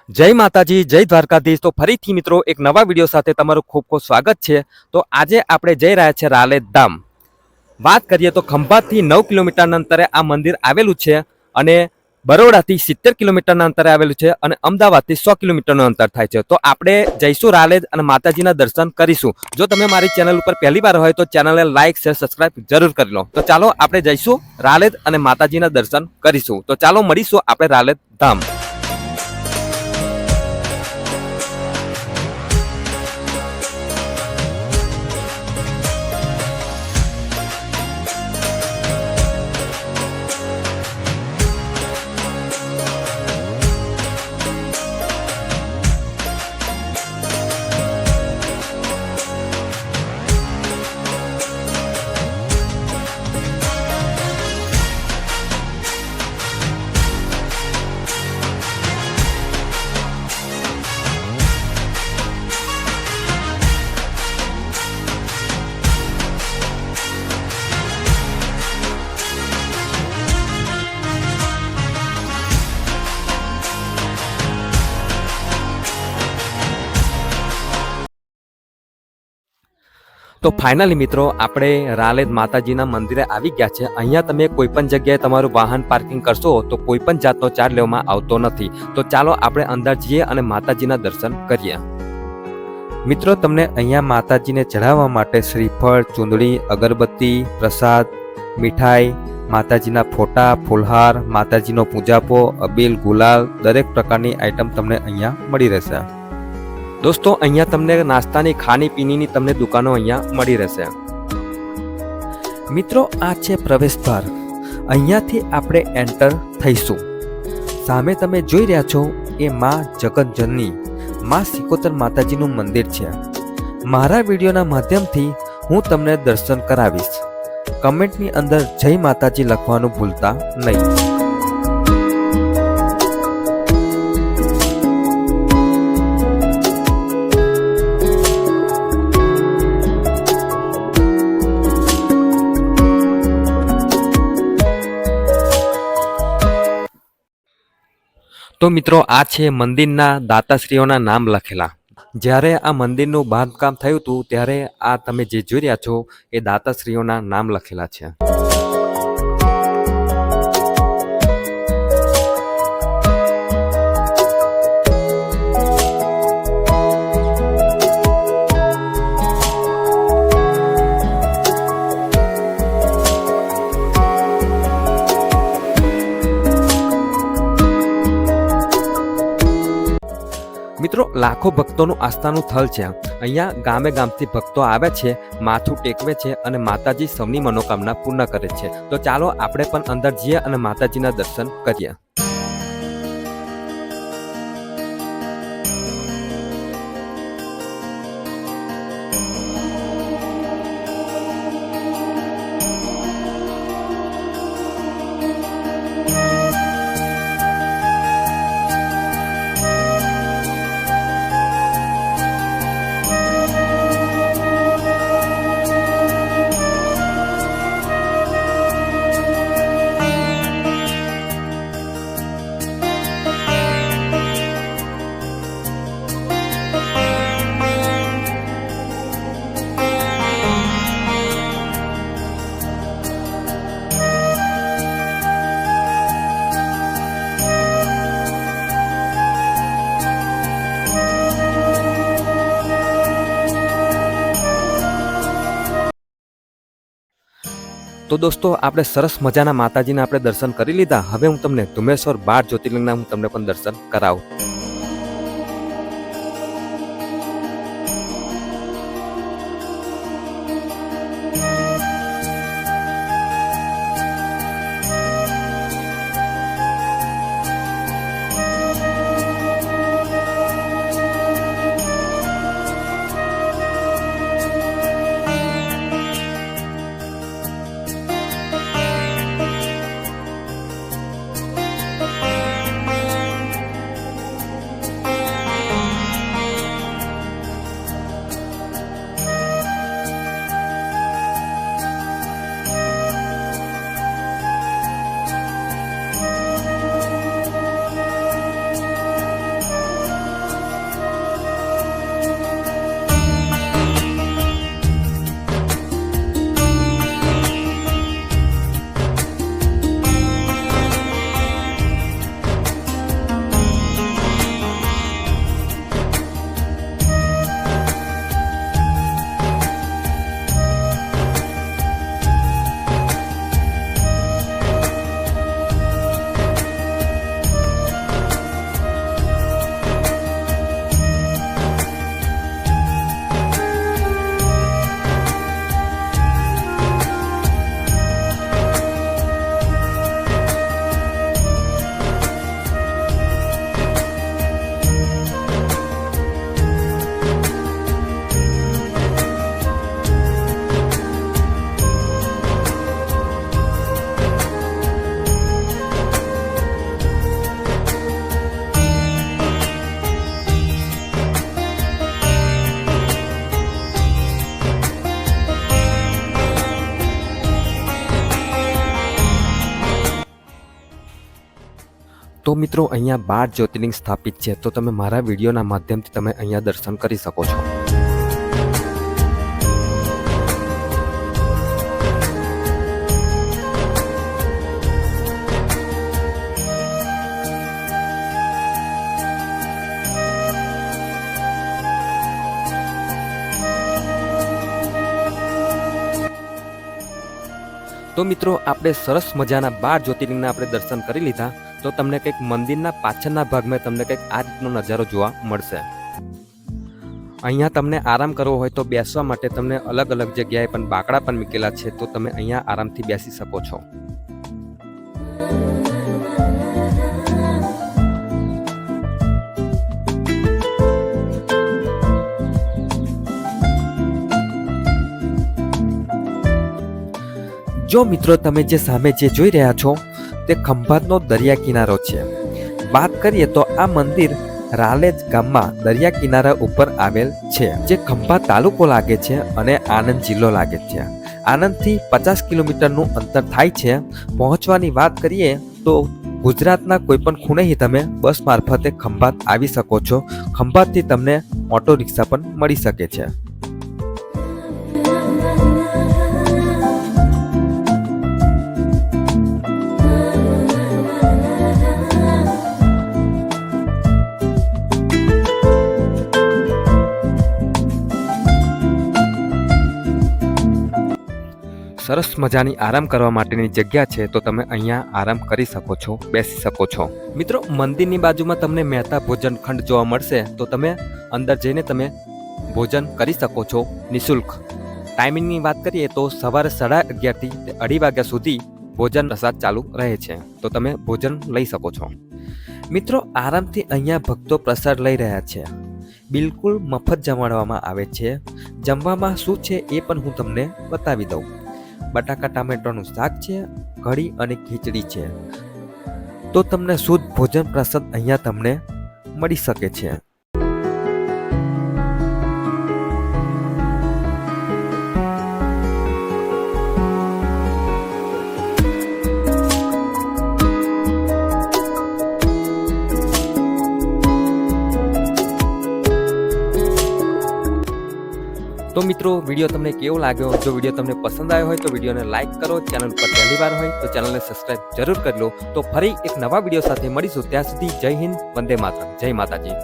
જય માતાજી, જય દ્વારકાધીશ। તો ફરીથી મિત્રો એક નવા વિડીયો સાથે તમારું ખૂબ ખૂબ સ્વાગત છે। તો આજે આપણે જઈ રહ્યા છે રાલેદ ધામ। વાત કરીએ તો ખંભાતથી 9 કિલોમીટરના અંતરે આ મંદિર આવેલું છે અને બરોડાથી 70 કિલોમીટરના અંતરે આવેલું છે અને અમદાવાદથી 100 કિલોમીટરનું અંતર થાય છે। તો આપણે જઈશું રાલેદ અને માતાજીના દર્શન કરીશું। જો તમે મારી ચેનલ ઉપર પહેલી વાર હોય તો ચેનલને લાઈક શેર સબસ્ક્રાઇબ જરૂર કરી લો। તો ચાલો આપણે જઈશું રાલેદ અને માતાજીના દર્શન કરીશું। તો ચાલો મળીશું આપણે રાલેદ ધામ। તો ફાઇનલી મિત્રો આપણે રાલેદ માતાજીના મંદિરે આવી ગયા છે। અહીંયા તમે કોઈ પણ જગ્યાએ તમારું વાહન પાર્કિંગ કરશો તો કોઈ પણ જાતનો ચાર્જ લેવામાં આવતો નથી। તો ચાલો આપણે અંદર જઈએ અને માતાજીના દર્શન કરીએ। મિત્રો તમને અહીંયા માતાજીને ચઢાવવા માટે શ્રીફળ, ચૂંદડી, અગરબત્તી, પ્રસાદ, મીઠાઈ, માતાજીના ફોટા, ફૂલહાર, માતાજીનો પૂજાપો, અબીલ, ગુલાલ દરેક પ્રકારની આઈટમ તમને અહીંયા મળી રહેશે। દોસ્તો અહીંયા તમને નાસ્તાની ખાણી પીણીની તમને દુકાનો અહીંયા મળી રહેશે। મિત્રો આ છે પ્રવેશદ્વાર। અહીંયાથી આપણે એન્ટર થઈશું। સામે તમે જોઈ રહ્યા છો એ માં જગતજનની માં સિકોતર માતાજીનું મંદિર છે। મારા વિડીયોના માધ્યમથી હું તમને દર્શન કરાવીશ। કમેન્ટની અંદર જય માતાજી લખવાનું ભૂલતા નહીં। તો મિત્રો આ છે મંદિરના દાતાશ્રીઓના નામ લખેલા। જ્યારે આ મંદિરનું બાંધકામ થયું હતું ત્યારે આ તમે જે જોઈ રહ્યા છો એ દાતાશ્રીઓના નામ લખેલા છે। મિત્રો લાખો ભક્તોનું આસ્થાનું સ્થળ છે। અહીંયા ગામે ગામથી ભક્તો આવે છે, માથું ટેકવે છે અને માતાજી સૌની મનોકામના પૂર્ણ કરે છે। તો ચાલો આપણે પણ અંદર જઈએ અને માતાજીના દર્શન કરીએ। તો દોસ્તો આપણે સરસ મજાના માતાજીના આપણે દર્શન કરી લીધા। હવે હું તમને ધુમેશ્વર 12 જ્યોતિર્લિંગના હું તમને પણ દર્શન કરાવું। તો મિત્રો અહીંયા 12 જ્યોતિર્લિંગ સ્થાપિત છે, તો તમે મારા વિડીયોના માધ્યમથી તમે અહીંયા દર્શન કરી શકો છો. તો મિત્રો આપણે સરસ મજાના 12 જ્યોતિર્લિંગના આપણે દર્શન કરી લીધા. તો તમને કંઈક મંદિરના પાછળના ભાગમાં તમને કંઈક આ રીતનો નજારો જોવા મળશે. અહીંયા તમને આરામ કરવો હોય તો બેસવા માટે તમને અલગ અલગ જગ્યાએ પણ બાકડા પણ મૂકેલા છે, તો તમે અહીંયા આરામથી બેસી શકો છો. જો મિત્રો તમે જે સામે જે જોઈ રહ્યા છો તે ખંભાતનો દરિયા કિનારો છે. વાત કરીએ તો આ મંદિર રાલેજ ગામમાં દરિયા કિનારા ઉપર આવેલ છે, જે ખંભાત તાલુકો લાગે છે અને આણંદ જિલ્લો લાગે છે. આણંદથી 50 કિલોમીટરનું અંતર થાય છે. પહોંચવાની વાત કરીએ તો ગુજરાતના કોઈ પણ ખૂણેથી તમે બસ મારફતે ખંભાત આવી શકો છો. ખંભાતથી તમને ઓટો રિક્ષા પણ મળી શકે છે. સરસ મજાની આરામ કરવા માટેની જગ્યા છે, તો તમે અહીંયા આરામ કરી શકો છો, બેસી શકો છો. મિત્રો મંદિરની બાજુમાં તમને મહેતા ભોજન ખંડ જોવા મળશે, તો તમે અંદર જઈને તમે ભોજન કરી શકો છો નિઃશુલ્ક. ટાઈમિંગની વાત કરીએ તો સવારે 11:30 થી 2:30 વાગ્યા સુધી ભોજન પ્રસાદ ચાલુ રહે છે, તો તમે ભોજન લઈ શકો છો. મિત્રો આરામથી અહીંયા ભક્તો પ્રસાદ લઈ રહ્યા છે. બિલકુલ મફત જમાડવામાં આવે છે. જમવામાં શું છે એ પણ હું તમને બતાવી દઉં. બટાકા ટામેટાનું શાક છે, કઢી અને ખીચડી છે. તો તમને શુદ્ધ ભોજન પ્રસાદ અહીંયા તમને મળી શકે છે. તો મિત્રો વિડીયો તમને કેવો લાગ્યો? જો વિડીયો તમને પસંદ આવ્યો હોય તો વિડીયોને લાઇક કરો. ચેનલ પર પહેલી વાર હોય તો ચેનલને સબસ્ક્રાઇબ જરૂર કરી લો. તો ફરી એક નવા વિડીયો સાથે મળીશું. ત્યાં સુધી જય હિન્દ, વંદે માતરમ, જય માતાજી.